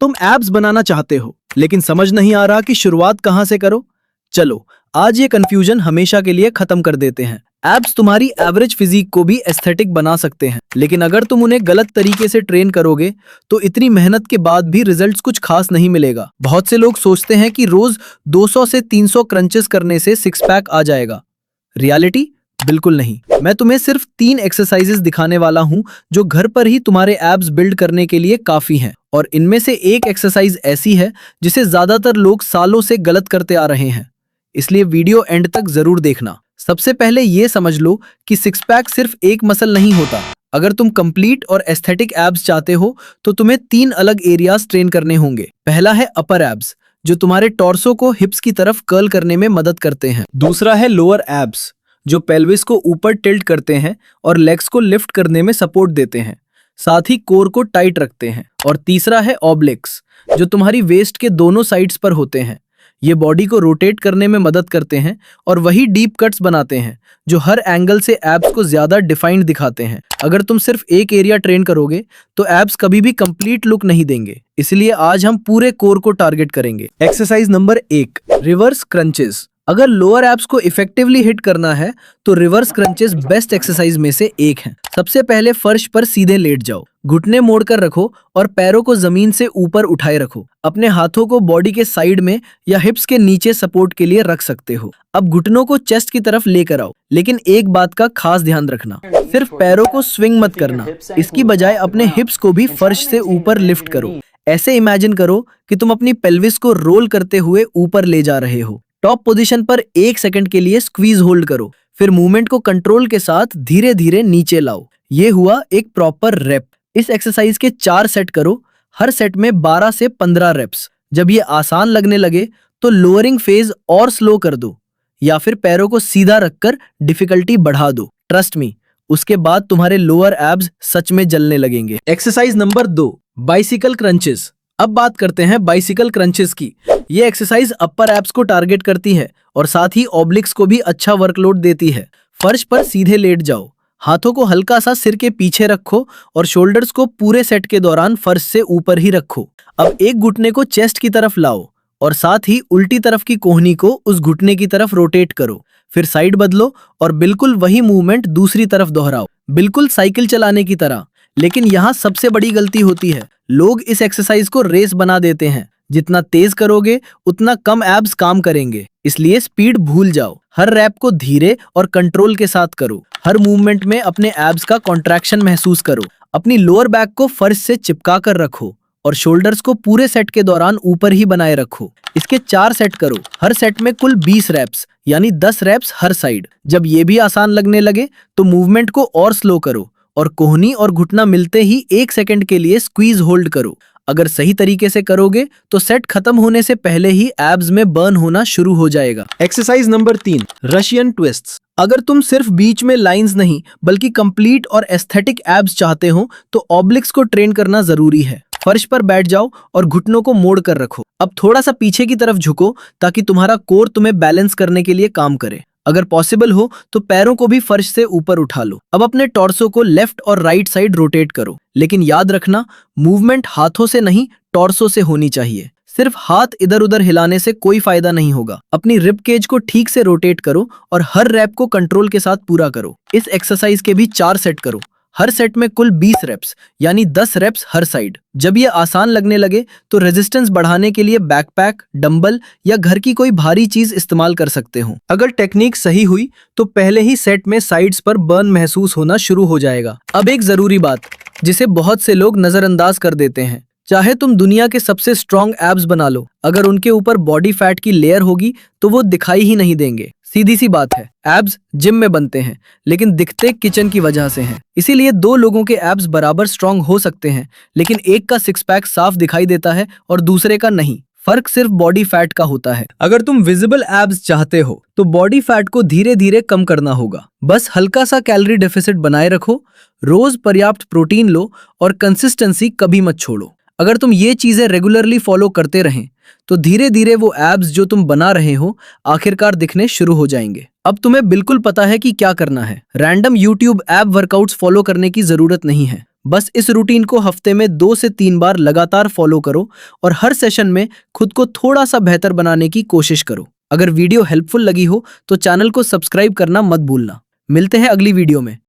तुम एब्स बनाना चाहते हो लेकिन समझ नहीं आ रहा कि शुरुआत कहां से करो। चलो आज ये कंफ्यूजन हमेशा के लिए खत्म कर देते हैं। एब्स तुम्हारी एवरेज फिजिक को भी एस्थेटिक बना सकते हैं, लेकिन अगर तुम उन्हें गलत तरीके से ट्रेन करोगे तो इतनी मेहनत के बाद भी रिजल्ट्स कुछ खास नहीं मिलेगा। बहुत से लोग सोचते हैं कि रोज 200 से 300 क्रंचेस करने से सिक्स पैक आ जाएगा। रियलिटी बिल्कुल नहीं। मैं तुम्हें सिर्फ 3 एक्सरसाइजेस दिखाने वाला हूं जो घर पर ही तुम्हारे एब्स बिल्ड करने के लिए काफी हैं, और इनमें से एक एक्सरसाइज ऐसी है जिसे ज्यादातर लोग सालों से गलत करते आ रहे हैं, इसलिए वीडियो एंड तक जरूर देखना। सबसे पहले ये समझ लो कि सिक्स पैक सिर्फ एक मसल नहीं होता। अगर तुम कंप्लीट और एस्थेटिक एब्स चाहते हो तो तुम्हें 3 अलग एरियाज ट्रेन करने होंगे। पहला है अपर एब्स, जो तुम्हारे टॉर्सो को हिप्स की तरफ कर्ल करने में मदद करते हैं। दूसरा है लोअर एब्स, जो पेल्विस को ऊपर टिल्ट करते हैं और लेग्स को लिफ्ट करने में सपोर्ट देते हैं, साथ ही कोर को टाइट रखते हैं। और तीसरा है ऑब्लिक्स, जो तुम्हारी वेस्ट के दोनों साइड्स पर होते हैं। ये बॉडी को रोटेट करने में मदद करते हैं और वही डीप कट्स बनाते हैं जो हर एंगल से एब्स को ज्यादा डिफाइंड दिखाते हैं। अगर तुम सिर्फ एक एरिया ट्रेन करोगे तो एब्स कभी भी कंप्लीट लुक नहीं देंगे, इसलिए आज हम पूरे कोर को टारगेट करेंगे। Exercise number 1, reverse crunches. अगर लोअर एब्स को इफेक्टिवली हिट करना है तो रिवर्स क्रंचेस बेस्ट एक्सरसाइज में से एक है। सबसे पहले फर्श पर सीधे लेट जाओ, घुटने मोड़कर रखो और पैरों को जमीन से ऊपर उठाए रखो। अपने हाथों को बॉडी के साइड में या हिप्स के नीचे सपोर्ट के लिए रख सकते हो। अब घुटनों को चेस्ट की तरफ लेकर आओ, लेकिन एक बात का खास ध्यान रखना, सिर्फ पैरों को स्विंग मत करना, इसकी बजाय अपने हिप्स को भी फर्श से ऊपर लिफ्ट करो। ऐसे इमेजिन करो कि तुम अपनी पेल्विस को रोल करते हुए ऊपर ले जा रहे हो। टॉप पोजीशन पर 1 सेकंड के लिए स्क्वीज होल्ड करो, फिर मूवमेंट को कंट्रोल के साथ धीरे धीरे नीचे लाओ। ये हुआ एक प्रॉपर रेप। इस एक्सरसाइज के 4 सेट करो, हर सेट में 12 से 15 रेप्स। जब ये आसान लगने लगे तो लोअरिंग फेज और स्लो कर दो या फिर पैरों को सीधा रखकर डिफिकल्टी बढ़ा दो। ट्रस्ट मी, उसके बाद तुम्हारे लोअर एब्स सच में जलने लगेंगे। Exercise number 2, bicycle crunches. अब बात करते हैं बाइसिकल क्रंचेस की। ये एक्सरसाइज अपर एब्स को टारगेट करती है और साथ ही ऑब्लिक्स को भी अच्छा वर्कलोड देती है। फर्श पर सीधे लेट जाओ, हाथों को हल्का सा सिर के पीछे रखो और शोल्डर्स को पूरे सेट के दौरान फर्श से ऊपर ही रखो। अब एक घुटने को चेस्ट की तरफ लाओ और साथ ही उल्टी तरफ की कोहनी को उस घुटने की तरफ रोटेट करो। फिर साइड बदलो और बिल्कुल वही मूवमेंट दूसरी तरफ दोहराओ, बिल्कुल साइकिल चलाने की तरह। लेकिन यहाँ सबसे बड़ी गलती होती है, लोग इस एक्सरसाइज को रेस बना देते हैं। जितना तेज करोगे उतना कम एब्स काम करेंगे, इसलिए स्पीड भूल जाओ। हर रैप को धीरे और कंट्रोल के साथ करो। हर मूवमेंट में अपने एब्स का कॉन्ट्रैक्शन महसूस करो। अपनी लोअर बैक को फर्श से चिपका कर रखो और शोल्डर्स को पूरे सेट के दौरान ऊपर ही बनाए रखो। इसके 4 सेट करो, हर सेट में कुल 20 रैप्स, यानी 10 रैप्स हर साइड। जब ये भी आसान लगने लगे तो मूवमेंट को और स्लो करो और कोहनी और घुटना मिलते ही 1 सेकंड के लिए स्क्वीज होल्ड करो। अगर सही तरीके से करोगे तो सेट खत्म होने से पहले ही एब्स में बर्न होना शुरू हो जाएगा। Exercise number 3, Russian twists. अगर तुम सिर्फ बीच में लाइंस नहीं बल्कि कंप्लीट और एस्थेटिक एब्स चाहते हो तो ऑब्लिक्स को ट्रेन करना जरूरी है। फर्श पर बैठ जाओ और घुटनों को मोड़ कर रखो। अब थोड़ा सा पीछे की तरफ झुको ताकि तुम्हारा कोर तुम्हें बैलेंस करने के लिए काम करे। अगर पॉसिबल हो तो पैरों को भी फर्श से ऊपर उठा लो। अब अपने टॉर्सो को लेफ्ट और राइट साइड रोटेट करो, लेकिन याद रखना मूवमेंट हाथों से नहीं टॉर्सो से होनी चाहिए। सिर्फ हाथ इधर उधर हिलाने से कोई फायदा नहीं होगा। अपनी रिब केज को ठीक से रोटेट करो और हर रैप को कंट्रोल के साथ पूरा करो। इस एक्सरसाइज के भी 4 सेट करो, हर सेट में कुल 20 रेप्स, यानी 10 रेप्स हर साइड। जब ये आसान लगने लगे तो रेजिस्टेंस बढ़ाने के लिए बैकपैक, डंबल या घर की कोई भारी चीज इस्तेमाल कर सकते हो। अगर टेक्निक सही हुई तो पहले ही सेट में साइड्स पर बर्न महसूस होना शुरू हो जाएगा। अब एक जरूरी बात जिसे बहुत से लोग नजरअंदाज कर देते हैं, चाहे तुम दुनिया के सबसे स्ट्रॉन्ग एब्स बना लो, अगर उनके ऊपर बॉडी फैट की लेयर होगी तो वो दिखाई ही नहीं देंगे। सीधी सी बात है, एब्स जिम में बनते हैं लेकिन दिखते किचन की वजह से हैं। इसीलिए 2 लोगों के एब्स बराबर स्ट्रॉन्ग हो सकते हैं, लेकिन एक का सिक्स पैक साफ दिखाई देता है और दूसरे का नहीं। फर्क सिर्फ बॉडी फैट का होता है। अगर तुम विजिबल एब्स चाहते हो तो बॉडी फैट को धीरे धीरे कम करना होगा। बस हल्का सा कैलोरी डेफिसिट बनाए रखो, रोज पर्याप्त प्रोटीन लो और कंसिस्टेंसी कभी मत छोड़ो। अगर तुम ये चीजें रेगुलरली फॉलो करते रहें तो धीरे धीरे वो एब्स जो तुम बना रहे हो आखिरकार दिखने शुरू हो जाएंगे। अब तुम्हें बिल्कुल पता है कि क्या करना है। Random YouTube app workouts follow करने की जरूरत नहीं है। बस इस रूटीन को हफ्ते में 2 से 3 बार लगातार फॉलो करो और हर सेशन में खुद को थोड़ा सा बेहतर बनाने की कोशिश करो। अगर वीडियो हेल्पफुल लगी हो तो चैनल को सब्सक्राइब करना मत भूलना। मिलते हैं अगली वीडियो में।